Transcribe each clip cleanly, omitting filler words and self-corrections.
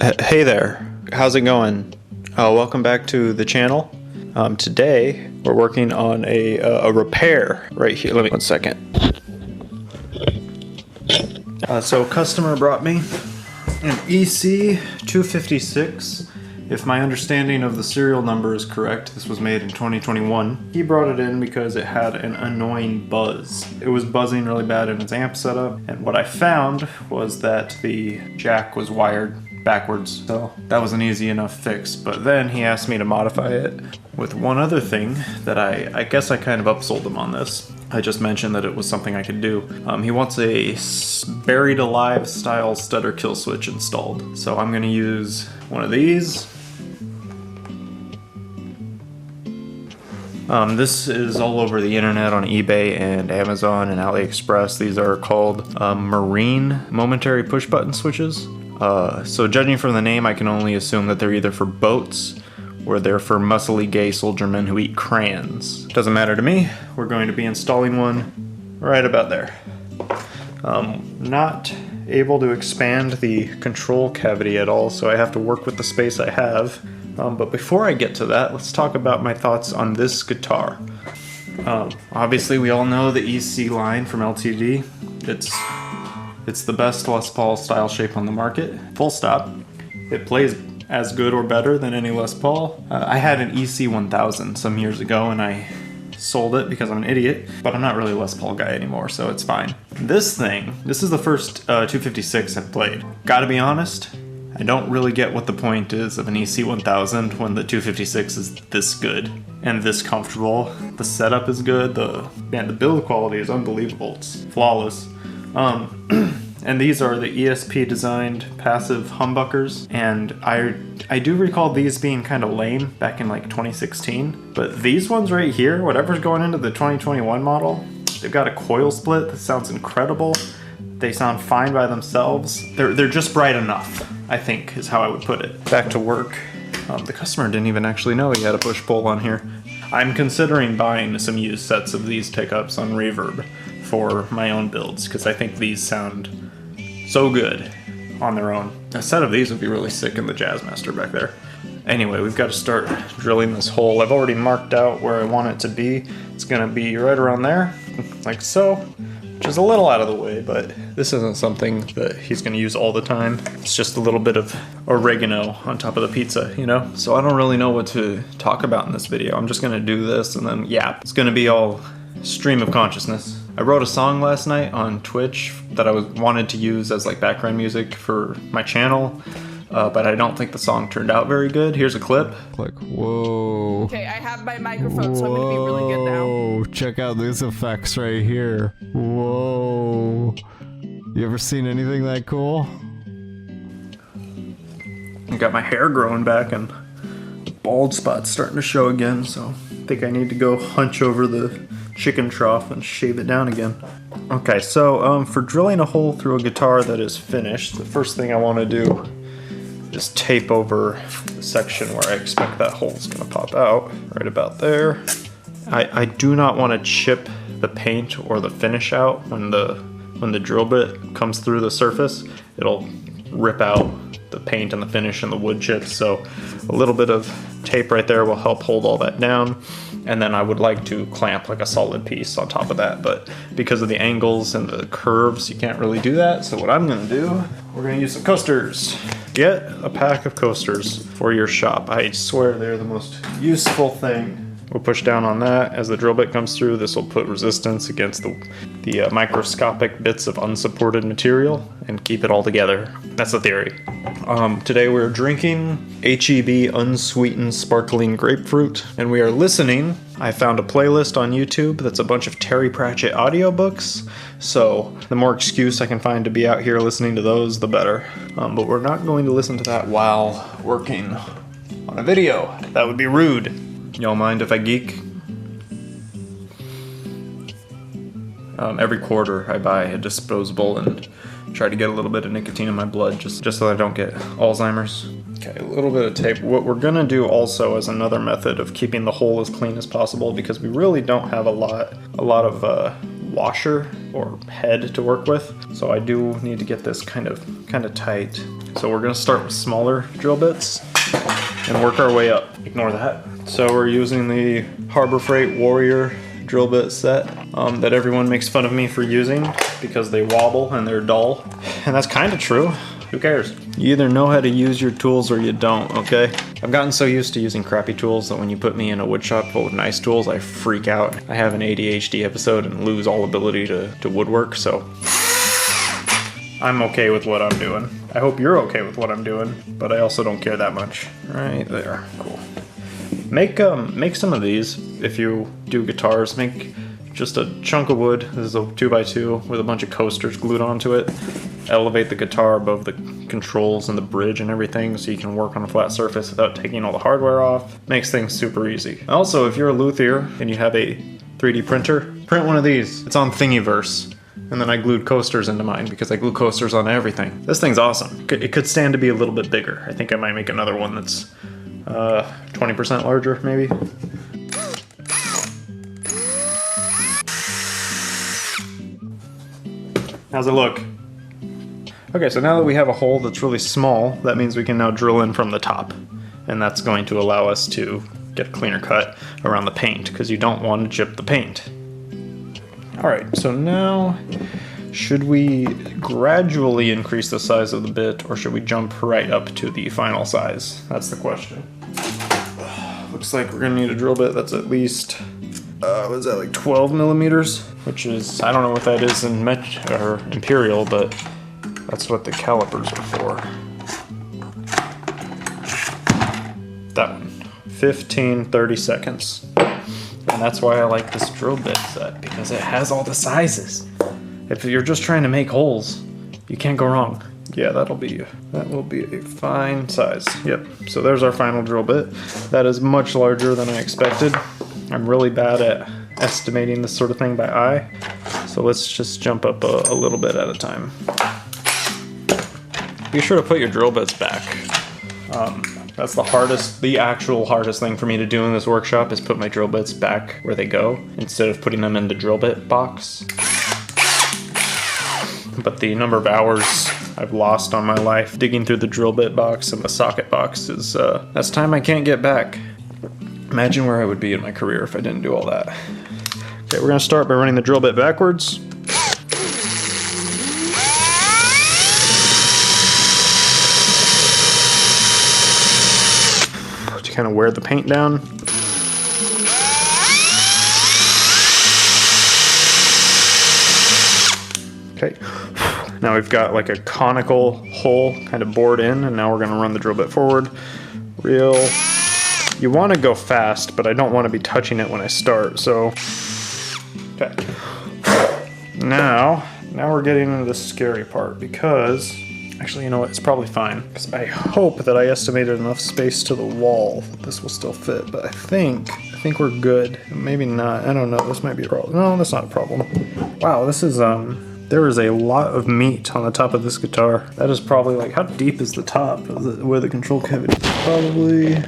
Hey there, how's it going? Welcome back to the channel. Today we're working on a repair right here. Let me 1 second. So customer brought me an EC 256. If my understanding of the serial number is correct, this was made in 2021. He brought it in because it had an annoying buzz. It was buzzing really bad in its amp setup, and what I found was that the jack was wired backwards, so that was an easy enough fix. But then he asked me to modify it with one other thing that I guess I kind of upsold him on this. I just mentioned that it was something I could do. He wants a buried alive style stutter kill switch installed. So I'm gonna use one of these. This is all over the internet on eBay and Amazon and AliExpress. These are called marine momentary push button switches. So judging from the name, I can only assume that they're either for boats or they're for muscly gay soldiermen who eat crayons. Doesn't matter to me. We're going to be installing one right about there. Not able to expand the control cavity at all, so I have to work with the space I have. But before I get to that, let's talk about my thoughts on this guitar. Obviously, we all know the EC line from LTD. It's the best Les Paul style shape on the market, full stop. It plays as good or better than any Les Paul. I had an EC 1000 some years ago and I sold it because I'm an idiot, but I'm not really a Les Paul guy anymore, so it's fine. This is the first 256 I've played. Gotta be honest, I don't really get what the point is of an EC 1000 when the 256 is this good and this comfortable. The setup is good, the build quality is unbelievable, it's flawless. And these are the ESP designed passive humbuckers, and I do recall these being kind of lame back in like 2016, but these ones right here, whatever's going into the 2021 model, they've got a coil split that sounds incredible. They sound fine by themselves. They're just bright enough, I think is how I would put it. Back to work. The customer didn't even actually know he had a push-pull on here. I'm considering buying some used sets of these pickups on Reverb for my own builds, because I think these sound so good on their own. A set of these would be really sick in the Jazzmaster back there. Anyway, we've got to start drilling this hole. I've already marked out where I want it to be. It's gonna be right around there, like so, which is a little out of the way, but this isn't something that he's gonna use all the time. It's just a little bit of oregano on top of the pizza, you know? So I don't really know what to talk about in this video. I'm just gonna do this and then yap. It's gonna be all stream of consciousness. I wrote a song last night on Twitch that I wanted to use as like background music for my channel, but I don't think the song turned out very good. Here's a clip. Like, whoa. Okay, I have my microphone, so I'm gonna be really good now. Whoa, check out these effects right here. Whoa. You ever seen anything that cool? I got my hair growing back and the bald spot's starting to show again, so I think I need to go hunch over the chicken trough and shave it down again. Okay, so for drilling a hole through a guitar that is finished, the first thing I want to do is tape over the section where I expect that hole's gonna pop out, right about there. I do not want to chip the paint or the finish out when the drill bit comes through the surface. It'll rip out the paint and the finish and the wood chips, so a little bit of tape right there will help hold all that down. And then I would like to clamp like a solid piece on top of that, but because of the angles and the curves, you can't really do that. So what I'm gonna do, we're gonna use some coasters. Get a pack of coasters for your shop. I swear they're the most useful thing. We'll push down on that as the drill bit comes through. This will put resistance against the microscopic bits of unsupported material and keep it all together. That's the theory. Today we're drinking HEB unsweetened sparkling grapefruit, and we are listening. I found a playlist on YouTube that's a bunch of Terry Pratchett audiobooks, so the more excuse I can find to be out here listening to those, the better. But we're not going to listen to that while working on a video. That would be rude. Y'all mind if I geek? Every quarter I buy a disposable and try to get a little bit of nicotine in my blood just so I don't get Alzheimer's. Okay, a little bit of tape. What we're gonna do also as another method of keeping the hole as clean as possible, because we really don't have a lot of washer or head to work with. So I do need to get this kind of tight. So we're gonna start with smaller drill bits and work our way up. Ignore that. So we're using the Harbor Freight Warrior drill bit set that everyone makes fun of me for using because they wobble and they're dull. And that's kind of true. Who cares? You either know how to use your tools or you don't, okay? I've gotten so used to using crappy tools that when you put me in a wood shop full of nice tools, I freak out. I have an ADHD episode and lose all ability to woodwork, so I'm okay with what I'm doing. I hope you're okay with what I'm doing, but I also don't care that much. Right there, cool. Make some of these if you do guitars. Make just a chunk of wood. This is a 2x2 with a bunch of coasters glued onto it. Elevate the guitar above the controls and the bridge and everything so you can work on a flat surface without taking all the hardware off. Makes things super easy. Also, if you're a luthier and you have a 3D printer, print one of these. It's on Thingiverse. And then I glued coasters into mine because I glue coasters on everything. This thing's awesome. It could stand to be a little bit bigger. I think I might make another one that's 20% larger, maybe. How's it look? Okay, so now that we have a hole that's really small, that means we can now drill in from the top. And that's going to allow us to get a cleaner cut around the paint, because you don't want to chip the paint. Alright, so now, should we gradually increase the size of the bit, or should we jump right up to the final size? That's the question. Looks like we're gonna need a drill bit that's at least, what is that, like 12 millimeters? Which is, I don't know what that is in or imperial, but that's what the calipers are for. That one. 30 seconds. And that's why I like this drill bit set, because it has all the sizes. If you're just trying to make holes, you can't go wrong. Yeah, that will be a fine size. Yep, so there's our final drill bit. That is much larger than I expected. I'm really bad at estimating this sort of thing by eye. So let's just jump up a little bit at a time. Be sure to put your drill bits back. That's the actual hardest thing for me to do in this workshop is put my drill bits back where they go instead of putting them in the drill bit box. But the number of hours I've lost on my life digging through the drill bit box and the socket box is, that's time I can't get back. Imagine where I would be in my career if I didn't do all that. Okay, we're gonna start by running the drill bit backwards. To kind of wear the paint down. Okay, now we've got like a conical hole kind of bored in, and now we're gonna run the drill bit forward. You want to go fast, but I don't want to be touching it when I start, so. Okay. Now we're getting into the scary part, because, actually, you know what, it's probably fine. Because I hope that I estimated enough space to the wall that this will still fit, but I think we're good. Maybe not, I don't know, this might be a problem. No, that's not a problem. Wow, this is, there is a lot of meat on the top of this guitar. That is probably like, how deep is the top of where the control cavity is? Probably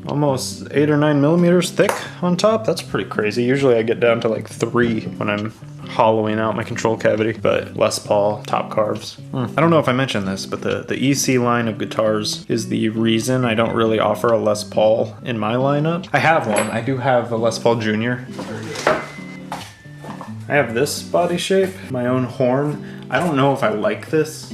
almost 8 or 9 millimeters thick on top. That's pretty crazy. Usually I get down to like 3 when I'm hollowing out my control cavity, but Les Paul top carves. I don't know if I mentioned this, but the EC line of guitars is the reason I don't really offer a Les Paul in my lineup. I have one. I do have a Les Paul Jr. I have this body shape, my own horn. I don't know if I like this.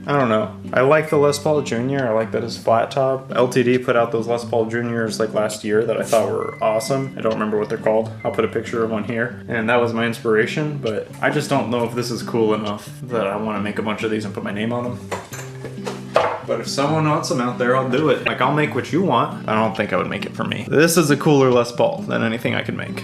I don't know. I like the Les Paul Jr. I like that it's flat top. LTD put out those Les Paul Jr.'s like last year that I thought were awesome. I don't remember what they're called. I'll put a picture of one here. And that was my inspiration, but I just don't know if this is cool enough that I want to make a bunch of these and put my name on them. But if someone wants them out there, I'll do it. Like, I'll make what you want. I don't think I would make it for me. This is a cooler Les Paul than anything I could make.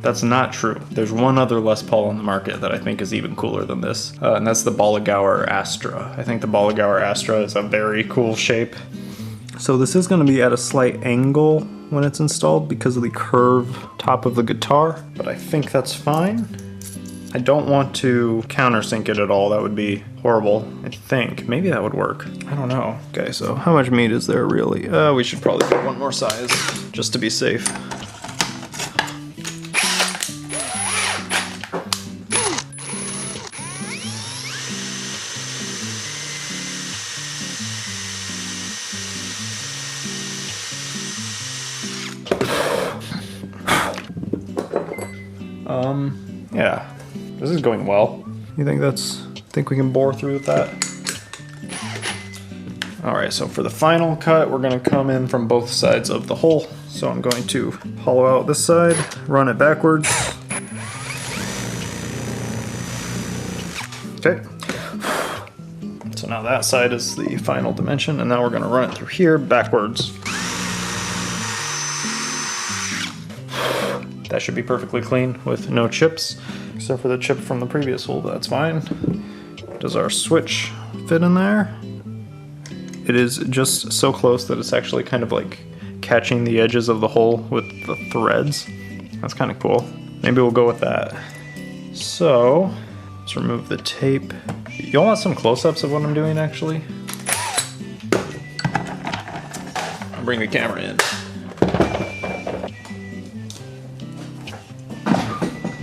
That's not true. There's one other Les Paul on the market that I think is even cooler than this, and that's the Bolligauer Astra. I think the Bolligauer Astra is a very cool shape. So this is going to be at a slight angle when it's installed because of the curved top of the guitar, but I think that's fine. I don't want to countersink it at all. That would be horrible. I think maybe that would work. I don't know. Okay, so how much meat is there really? We should probably get one more size just to be safe. Yeah, this is going well. You think we can bore through with that? All right, so for the final cut, we're gonna come in from both sides of the hole. So I'm going to hollow out this side, run it backwards. Okay. So now that side is the final dimension, and now we're gonna run it through here backwards. That should be perfectly clean with no chips, except for the chip from the previous hole, but that's fine. Does our switch fit in there? It is just so close that it's actually kind of like catching the edges of the hole with the threads. That's kind of cool. Maybe we'll go with that. So, let's remove the tape. You want some close-ups of what I'm doing, actually? I'll bring the camera in.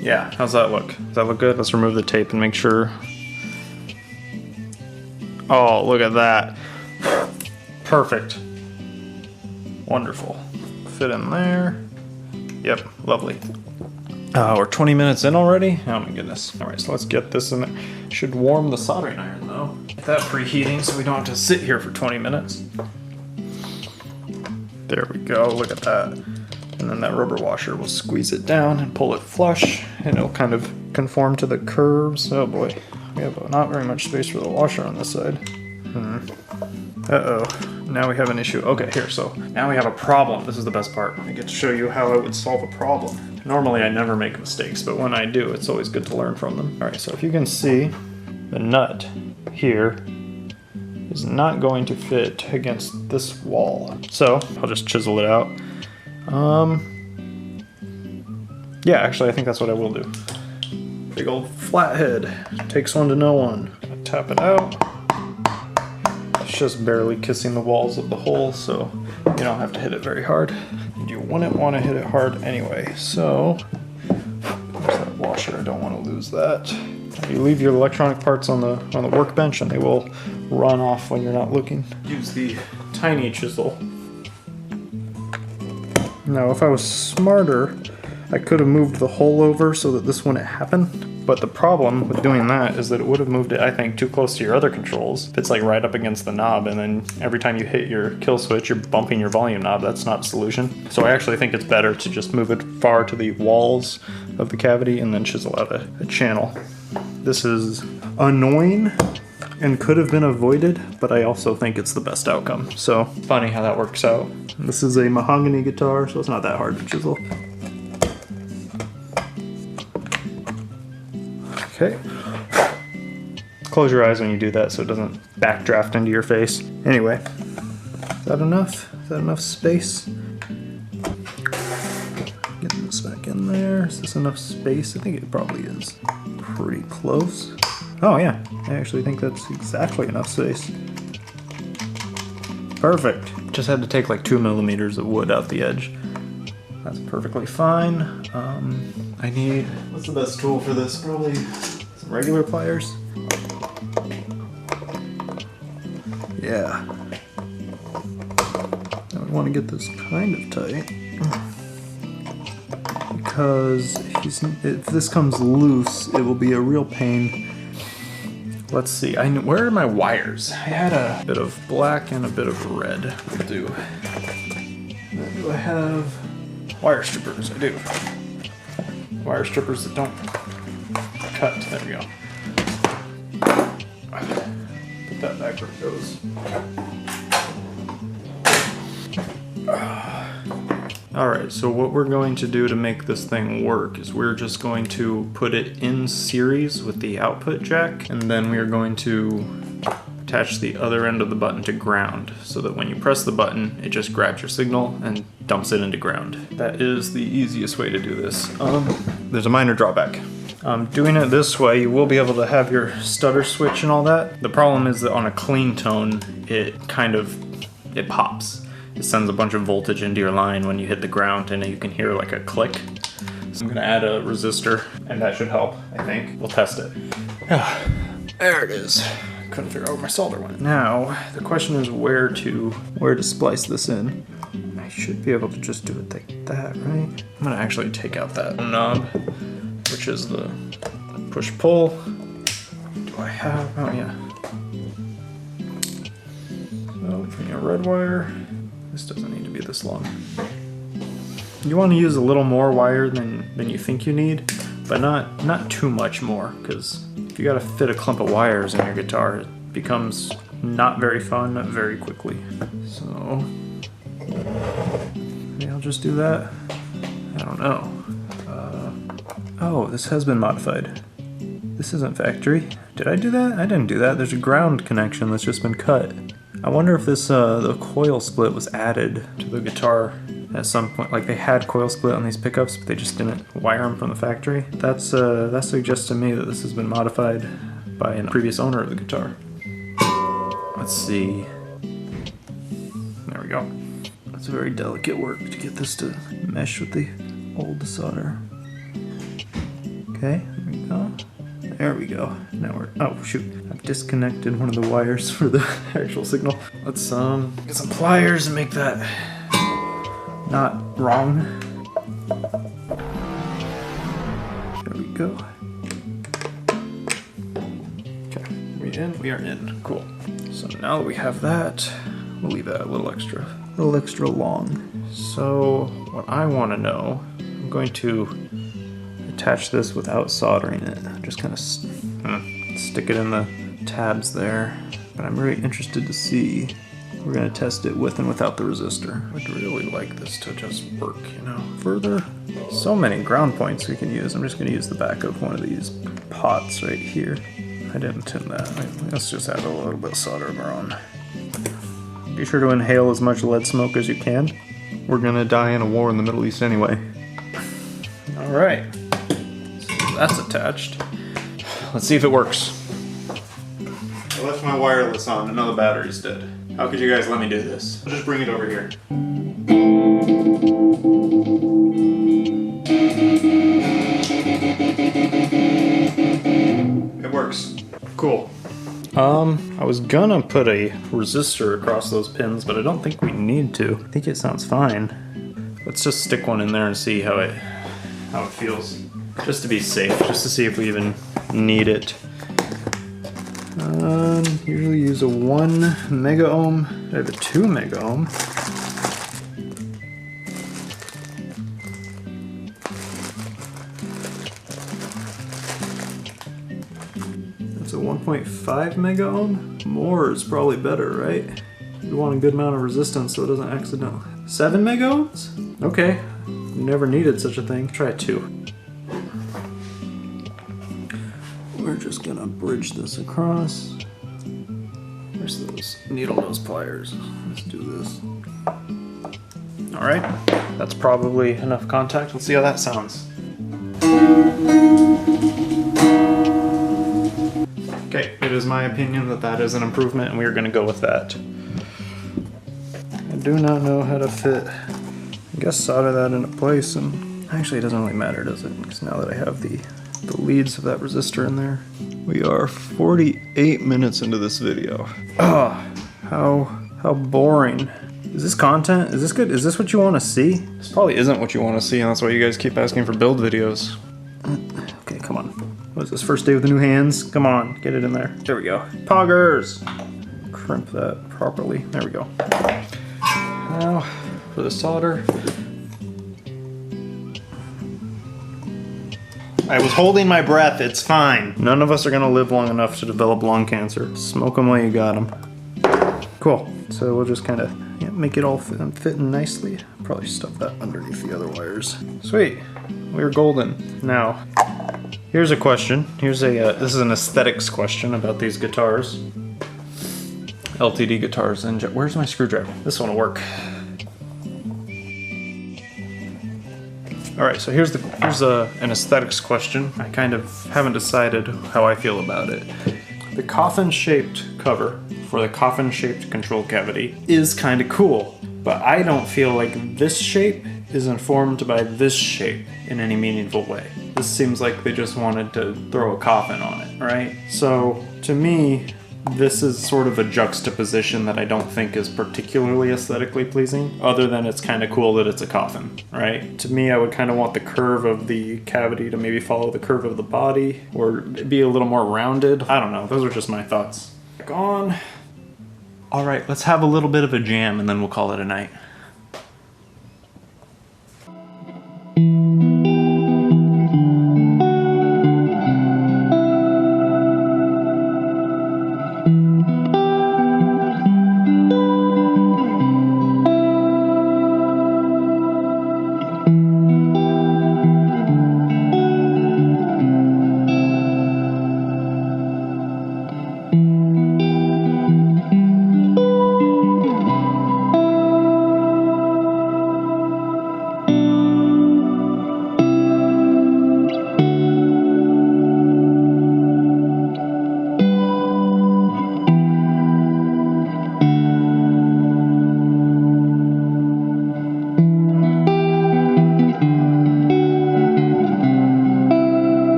Yeah, how's that look? Does that look good? Let's remove the tape and make sure. Oh, look at that. Perfect. Wonderful. Fit in there. Yep, lovely. We're 20 minutes in already? Oh my goodness. All right, so let's get this in there. Should warm the soldering iron though. Get that preheating so we don't have to sit here for 20 minutes. There we go, look at that. And then that rubber washer will squeeze it down and pull it flush, and it'll kind of conform to the curves. Oh boy, we have not very much space for the washer on this side. Uh-oh, now we have an issue. Okay, here, so now we have a problem. This is the best part. I get to show you how I would solve a problem. Normally I never make mistakes, but when I do, it's always good to learn from them. All right, so if you can see, the nut here is not going to fit against this wall. So I'll just chisel it out. Yeah, actually I think that's what I will do. Big old flathead. Takes one to know one. Tap it out. It's just barely kissing the walls of the hole, so you don't have to hit it very hard. You wouldn't want to hit it hard anyway, so there's that washer. I don't want to lose that. You leave your electronic parts on the workbench and they will run off when you're not looking. Use the tiny chisel. Now if I was smarter, I could have moved the hole over so that this wouldn't happen. But the problem with doing that is that it would have moved it, I think, too close to your other controls. If it's like right up against the knob, and then every time you hit your kill switch, you're bumping your volume knob. That's not a solution. So I actually think it's better to just move it far to the walls of the cavity and then chisel out a channel. This is annoying and could have been avoided, but I also think it's the best outcome. So funny how that works out. This is a mahogany guitar, so it's not that hard to chisel. Okay. Close your eyes when you do that so it doesn't backdraft into your face. Anyway, is that enough? Is that enough space? Get this back in there. Is this enough space? I think it probably is. Pretty close. Oh yeah, I actually think that's exactly enough space. Perfect. Just had to take like 2 millimeters of wood out the edge. That's perfectly fine. I need, what's the best tool for this? Probably some regular pliers. Yeah. Now we want to get this kind of tight. Because if this comes loose, it will be a real pain. Let's see, where are my wires? I had a bit of black and a bit of red. Will do. Do I have wire strippers? I do. Wire strippers that don't cut. There we go. Put that back where it goes. Alright, so what we're going to do to make this thing work is we're just going to put it in series with the output jack, and then we are going to attach the other end of the button to ground, so that when you press the button, it just grabs your signal and dumps it into ground. That is the easiest way to do this. There's a minor drawback. Doing it this way, you will be able to have your stutter switch and all that. The problem is that on a clean tone, it pops. It sends a bunch of voltage into your line when you hit the ground, and you can hear like a click. So I'm gonna add a resistor, and that should help, I think. We'll test it. There it is. Couldn't figure out where my solder went. Now, the question is where to splice this in. I should be able to just do it like that, right? I'm gonna actually take out that knob. which is the push-pull. Do I have, oh yeah. So, from your red wire, this doesn't need to be this long. You want to use a little more wire than you think you need, but not too much more, because if you gotta fit a clump of wires in your guitar, it becomes not very fun very quickly. So, maybe I'll just do that. I don't know. Oh, this has been modified. This isn't factory. Did I do that? I didn't do that. There's a ground connection that's just been cut. I wonder if this the coil split was added to the guitar at some point. Like they had coil split on these pickups, but they just didn't wire them from the factory. That suggests to me that this has been modified by a previous owner of the guitar. Let's see. There we go. That's very delicate work to get this to mesh with the old solder. Okay, there we go. There we go. Now we're, oh shoot, I've disconnected one of the wires for the actual signal. Let's get some pliers and make that not wrong. There we go. Okay, we are in, cool. So now that we have that, we'll leave that a little extra long. So what I want to know, I'm going to attach this without soldering it. Just kind of stick it in the tabs there. But I'm really interested to see. We're going to test it with and without the resistor. I'd really like this to just work, you know. Further, so many ground points we can use. I'm just going to use the back of one of these pots right here. I didn't tin that. Let's just add a little bit of solder of our own. Be sure to inhale as much lead smoke as you can. We're going to die in a war in the Middle East anyway. All right. That's attached. Let's see if it works. I left my wireless on and the battery's dead. How could you guys let me do this? I'll just bring it over here. It works. Cool. I was gonna put a resistor across those pins, but I don't think we need to. I think it sounds fine. Let's just stick one in there and see how it feels. Just to be safe, just to see if we even need it. Usually use a 1 mega ohm. I have a 2 mega ohm. That's a 1.5 mega ohm. More is probably better, right? You want a good amount of resistance so it doesn't accidentally. 7 mega ohms? Okay. Never needed such a thing. Try a 2. We're just gonna bridge this across. Where's those needle nose pliers? Let's do this. All right, that's probably enough contact. Let's see how that sounds. Okay, it is my opinion that that is an improvement, and we are gonna go with that. I do not know how to fit. I guess solder that into place, and actually it doesn't really matter, does it? Because now that I have the leads of that resistor in there. We are 48 minutes into this video. Oh, how boring. Is this content? Is this good? Is this what you want to see? This probably isn't what you want to see, and that's why you guys keep asking for build videos. Okay, come on. What is this, first day with the new hands? Come on, get it in there. There we go. Poggers! Crimp that properly. There we go. Now, for the solder. I was holding my breath, it's fine. None of us are gonna live long enough to develop lung cancer. Smoke them while you got them. Cool, so we'll just kind of make it all fit in nicely. Probably stuff that underneath the other wires. Sweet, we're golden. Now, here's a question. This is an aesthetics question about these guitars. LTD guitars, and where's my screwdriver? This one will work. All right, so here's an aesthetics question. I kind of haven't decided how I feel about it. The coffin-shaped cover for the coffin-shaped control cavity is kind of cool, but I don't feel like this shape is informed by this shape in any meaningful way. This seems like they just wanted to throw a coffin on it, right? So to me, This is sort of a juxtaposition that I don't think is particularly aesthetically pleasing, other than it's kind of cool that it's a coffin, right? To me, I would kind of want the curve of the cavity to maybe follow the curve of the body, or be a little more rounded. I don't know, those are just my thoughts. Back on. All right, let's have a little bit of a jam and then we'll call it a night.